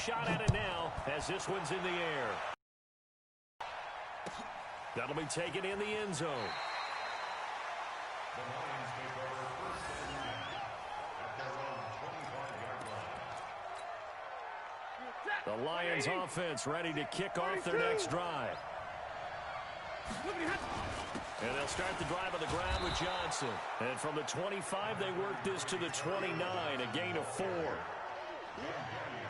shot at it now as this one's in the air. That'll be taken in the end zone. The Lions offense ready to kick off their next drive. And they'll start the drive on the ground with Johnson. And from the 25, they work this to the 29, a gain of 4.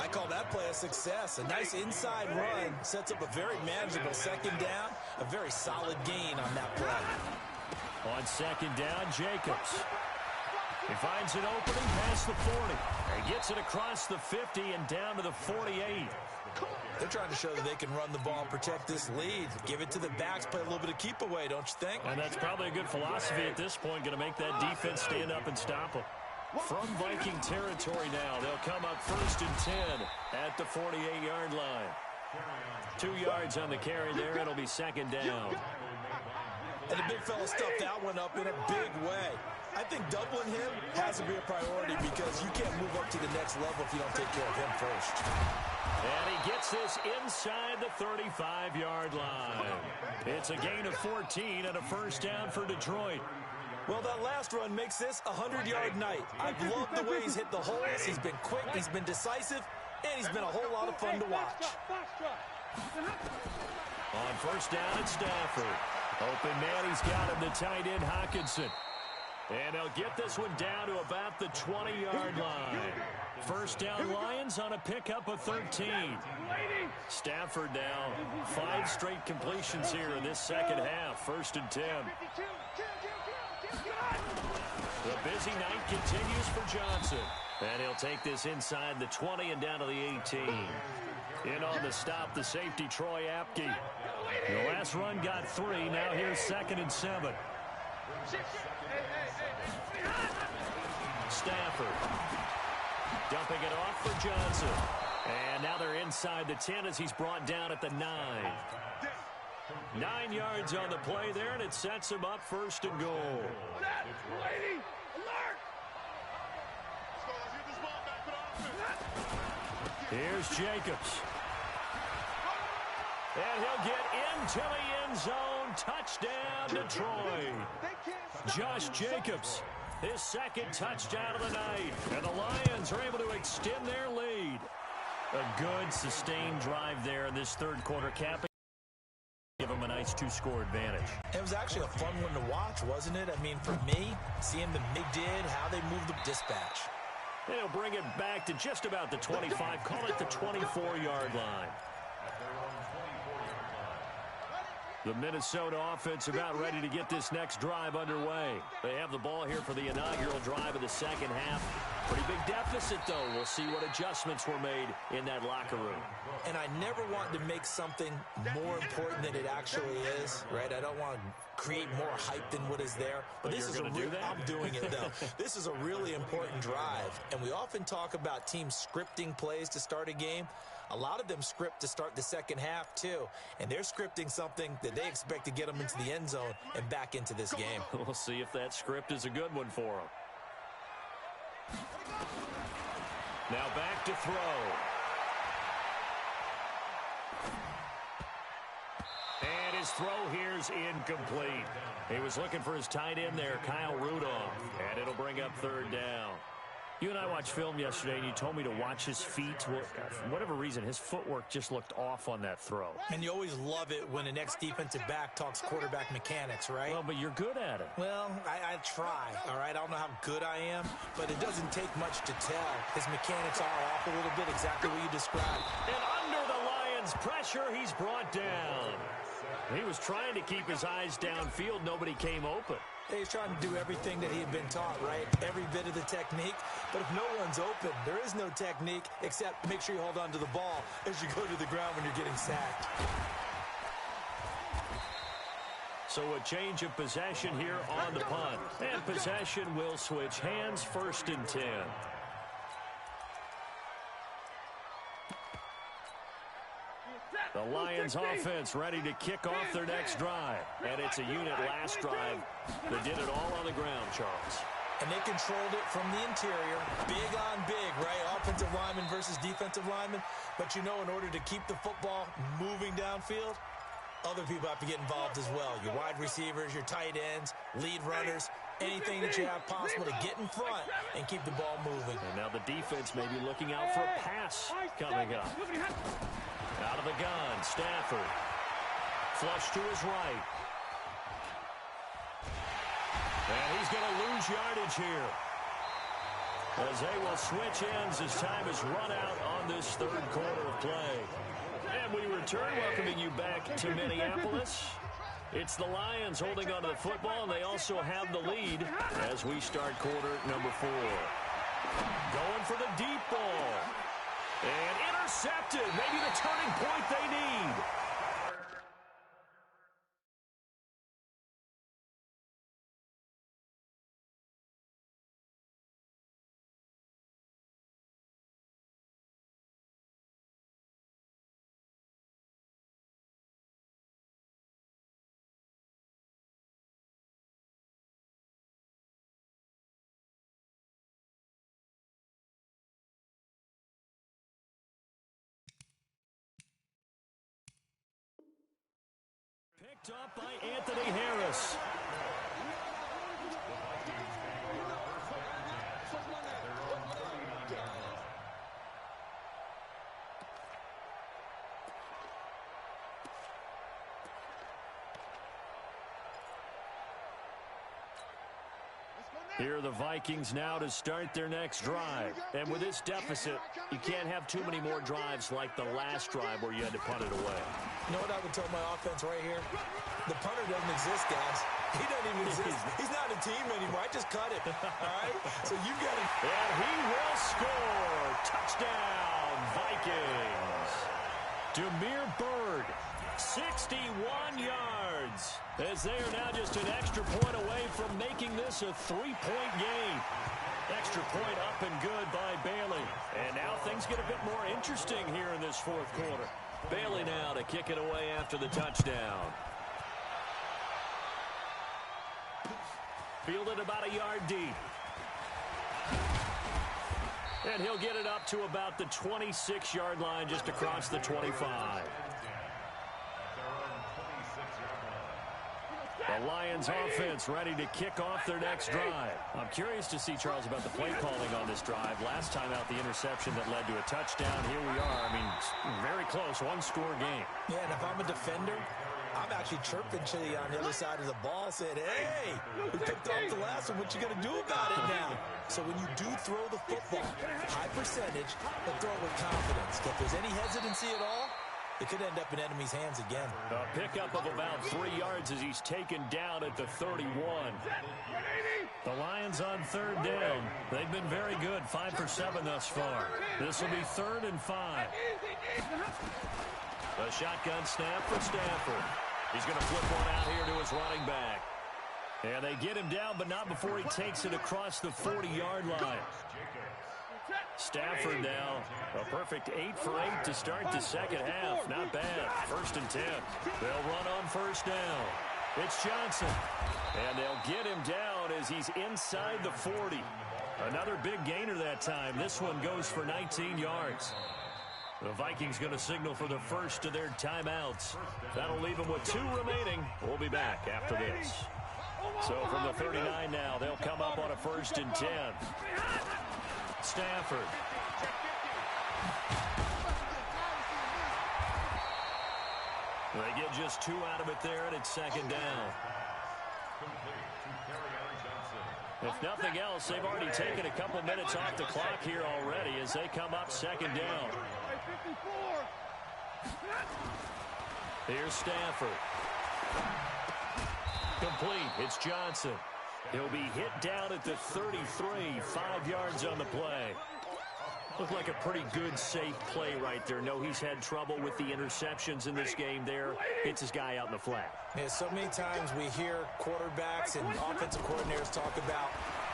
I call that play a success. A nice inside run sets up a very manageable second down. A very solid gain on that play. On second down, Jacobs. He finds an opening past the 40. He gets it across the 50 and down to the 48. They're trying to show that they can run the ball and protect this lead. Give it to the backs, play a little bit of keep away, don't you think? And that's probably a good philosophy at this point, going to make that defense stand up and stop them. From Viking territory now, they'll come up 1st and 10 at the 48-yard line. 2 yards on the carry there. It'll be second down. And the big fella stuffed that one up in a big way. I think doubling him has to be a priority because you can't move up to the next level if you don't take care of him first. And he gets this inside the 35-yard line. It's a gain of 14 and a first down for Detroit. Well, that last run makes this a 100-yard night. I've loved the way he's hit the holes. He's been quick, he's been decisive, and he's been a whole lot of fun to watch. On first down, it's Stafford. Open man, he's got him, the tight end, Hockenson. And they'll get this one down to about the 20-yard line. First down, Lions on a pickup of 13. Stafford now 5 straight completions here in this second half. 1st and 10. The busy night continues for Johnson. And he'll take this inside the 20 and down to the 18. In on the stop, the safety, Troy Apke. The last run got 3. Now here's 2nd and 7. Stafford dumping it off for Johnson. And now they're inside the 10 as he's brought down at the 9. 9 yards on the play there, and it sets him up 1st and goal. Here's Jacobs. And he'll get into the end zone. Touchdown, Detroit. Josh Jacobs, his 2nd touchdown of the night. And the Lions are able to extend their lead. A good, sustained drive there in this 3rd quarter, capping. Give them a nice 2-score advantage. It was actually a fun one to watch, wasn't it? I mean, for me, seeing the they did, how they moved the dispatch. They'll bring it back to just about the 25. Call it the 24-yard line. The Minnesota offense about ready to get this next drive underway. They have the ball here for the inaugural drive of the second half. Pretty big deficit, though. We'll see what adjustments were made in that locker room. And I never want to make something more important than it actually is, right? I don't want to create more hype than what is there. But this is a do that? I'm doing it, though. This is a really important drive. And we often talk about teams scripting plays to start a game. A lot of them script to start the second half, too. And they're scripting something that they expect to get them into the end zone and back into this game. We'll see if that script is a good one for them. Now back to throw. And his throw here's incomplete. He was looking for his tight end there, Kyle Rudolph. And it'll bring up 3rd down. You and I watched film yesterday, and you told me to watch his feet. Well, for whatever reason, his footwork just looked off on that throw. And you always love it when an ex-defensive back talks quarterback mechanics, right? Well, but you're good at it. Well, I try, all right? I don't know how good I am, but it doesn't take much to tell. His mechanics are off a little bit, exactly what you described. And under the Lions' pressure, he's brought down. He was trying to keep his eyes downfield. Nobody came open. He's trying to do everything that he had been taught, right? Every bit of the technique. But if no one's open, there is no technique except make sure you hold on to the ball as you go to the ground when you're getting sacked. So a change of possession here on the punt. And possession will switch hands, 1st and 10. The Lions offense ready to kick off their next drive. And it's a unit last drive that did it all on the ground, Charles. And they controlled it from the interior. Big on big, right? Offensive lineman versus defensive lineman. But you know, in order to keep the football moving downfield, other people have to get involved as well. Your wide receivers, your tight ends, lead runners, anything that you have possible to get in front and keep the ball moving. And now the defense may be looking out for a pass coming up. Out of the gun, Stafford. Flush to his right. And he's going to lose yardage here, as they will switch ends as time is run out on this third quarter of play. And we return, welcoming you back to Minneapolis. It's the Lions holding onto the football, and they also have the lead as we start quarter number 4. Going for the deep ball. And intercepted. Maybe the turning point they need. Picked up by Anthony Harris. Here are the Vikings now to start their next drive. And with this deficit, you can't have too many more drives like the last drive where you had to punt it away. You know what I would tell my offense right here? The punter doesn't exist, guys. He doesn't even exist. He's not a team anymore. I just cut it. All right? So you got to... And he will score. Touchdown, Vikings. Demir Bird, 61 yards. As they are now just an extra point away from making this a 3-point game. Extra point up and good by Bailey. And now things get a bit more interesting here in this fourth quarter. Bailey now to kick it away after the touchdown. Fielded about a yard deep. And he'll get it up to about the 26-yard line just across the 25. The Lions offense ready to kick off their next drive. I'm curious to see, Charles, about the play calling on this drive. Last time out, the interception that led to a touchdown. Here we are. I mean, very close, one-score game. Yeah, and if I'm a defender, I'm actually chirping Chili on the other side of the ball, saying, hey, we picked off the last one. What you going to do about it now? So when you do throw the football, high percentage, but throw it with confidence. If there's any hesitancy at all, it could end up in enemy's hands again. A pickup of about 3 yards as he's taken down at the 31. The Lions on third down. They've been very good, 5 for 7 thus far. This will be 3rd and 5. A shotgun snap for Stafford. He's going to flip one out here to his running back. And they get him down, but not before he takes it across the 40-yard line. Stafford now a perfect 8 for 8 to start the second half. Not bad. 1st and 10. They'll run on first down. It's Johnson. And they'll get him down as he's inside the 40. Another big gainer that time. This one goes for 19 yards. The Vikings going to signal for the first of their timeouts. That'll leave them with 2 remaining. We'll be back after this. So from the 39 now, they'll come up on a 1st and 10. Stafford. They get just 2 out of it there, and it's 2nd down. If nothing else, they've already taken a couple minutes off the clock here already as they come up 2nd down. Here's Stafford. Complete. It's Johnson. He'll be hit down at the 33, 5 yards on the play. Looked like a pretty good, safe play right there. No, he's had trouble with the interceptions in this game there. Hits his guy out in the flat. Yeah, so many times we hear quarterbacks and offensive coordinators talk about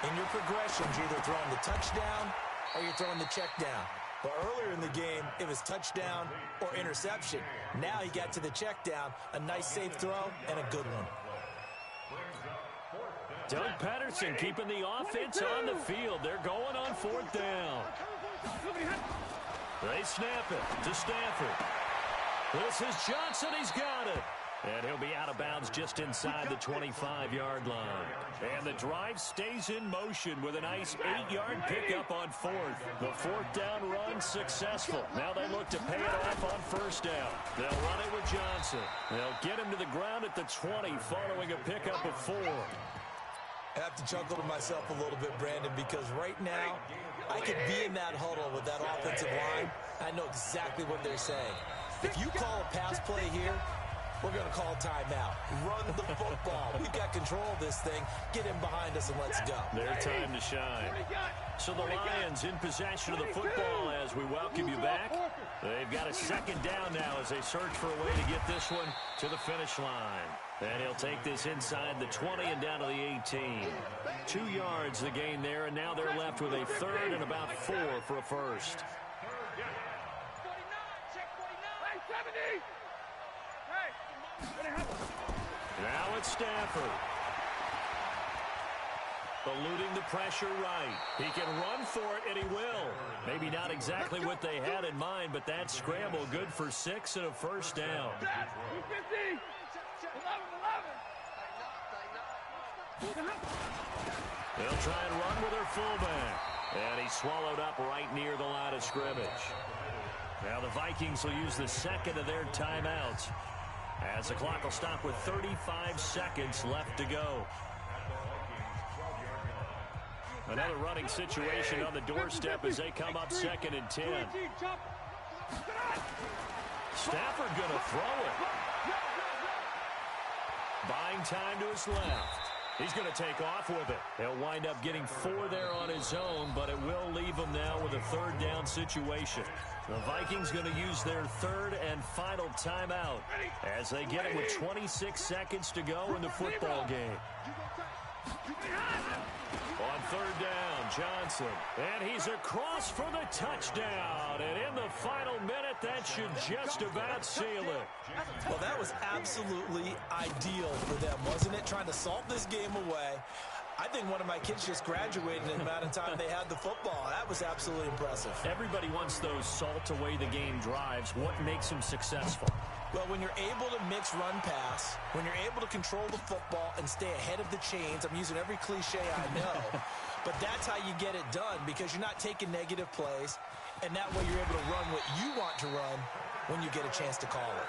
in your progressions, you're either throwing the touchdown or you're throwing the check down. But earlier in the game, it was touchdown or interception. Now he got to the check down, a nice safe throw and a good one. Doug Pederson keeping the offense on the field. They're going on 4th down. They snap it to Stafford. This is Johnson. He's got it. And he'll be out of bounds just inside the 25-yard line. And the drive stays in motion with a nice 8-yard pickup on 4th. The 4th down run successful. Now they look to pay it off on 1st down. They'll run it with Johnson. They'll get him to the ground at the 20 following a pickup of 4. I have to chuckle to myself a little bit, Brandon, because right now I could be in that huddle with that offensive line. I know exactly what they're saying. If you call a pass play here, we're going to call timeout. Run the football. We've got control of this thing. Get him behind us and let's go. Their time to shine. So the Lions in possession of the football as we welcome you back. They've got a 2nd down now as they search for a way to get this one to the finish line. And he'll take this inside the 20 and down to the 18. 2 yards the gain there, and now they're left with a 3rd and about 4 for a first. Now it's Stafford. Eluding the pressure right. He can run for it, and he will. Maybe not exactly what they had in mind, but that scramble good for 6 and a 1st down. They'll try and run with their fullback. And he's swallowed up right near the line of scrimmage. Now the Vikings will use the 2nd of their timeouts, as the clock will stop with 35 seconds left to go. Another running situation on the doorstep as they come up 2nd and 10. Stafford going to throw it. Buying time to his left. He's going to take off with it. He'll wind up getting 4 there on his own, but it will leave him now with a 3rd down situation. The Vikings going to use their 3rd and final timeout as they get it with 26 seconds to go in the football game. On 3rd down, Johnson. And he's across for the touchdown. And in the final minute, that should just about seal it. Well, that was absolutely ideal for them, wasn't it? Trying to salt this game away. I think one of my kids just graduated in the amount of time they had the football. That was absolutely impressive. Everybody wants those salt away the game drives. What makes them successful? Well, when you're able to mix run-pass, when you're able to control the football and stay ahead of the chains, I'm using every cliche I know, but that's how you get it done because you're not taking negative plays, and that way you're able to run what you want to run when you get a chance to call it.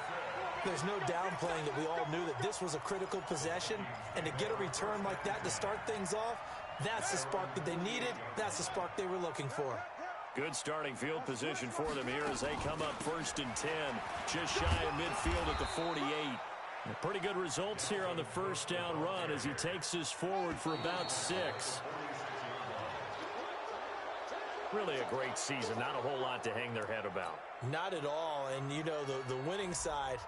There's no downplaying that we all knew that this was a critical possession, and to get a return like that to start things off, that's the spark that they needed. That's the spark they were looking for. Good starting field position for them here as they come up 1st and 10, just shy of midfield at the 48. Pretty good results here on the 1st down run as he takes this forward for about 6. Really a great season. Not a whole lot to hang their head about. Not at all. And, you know, the winning side,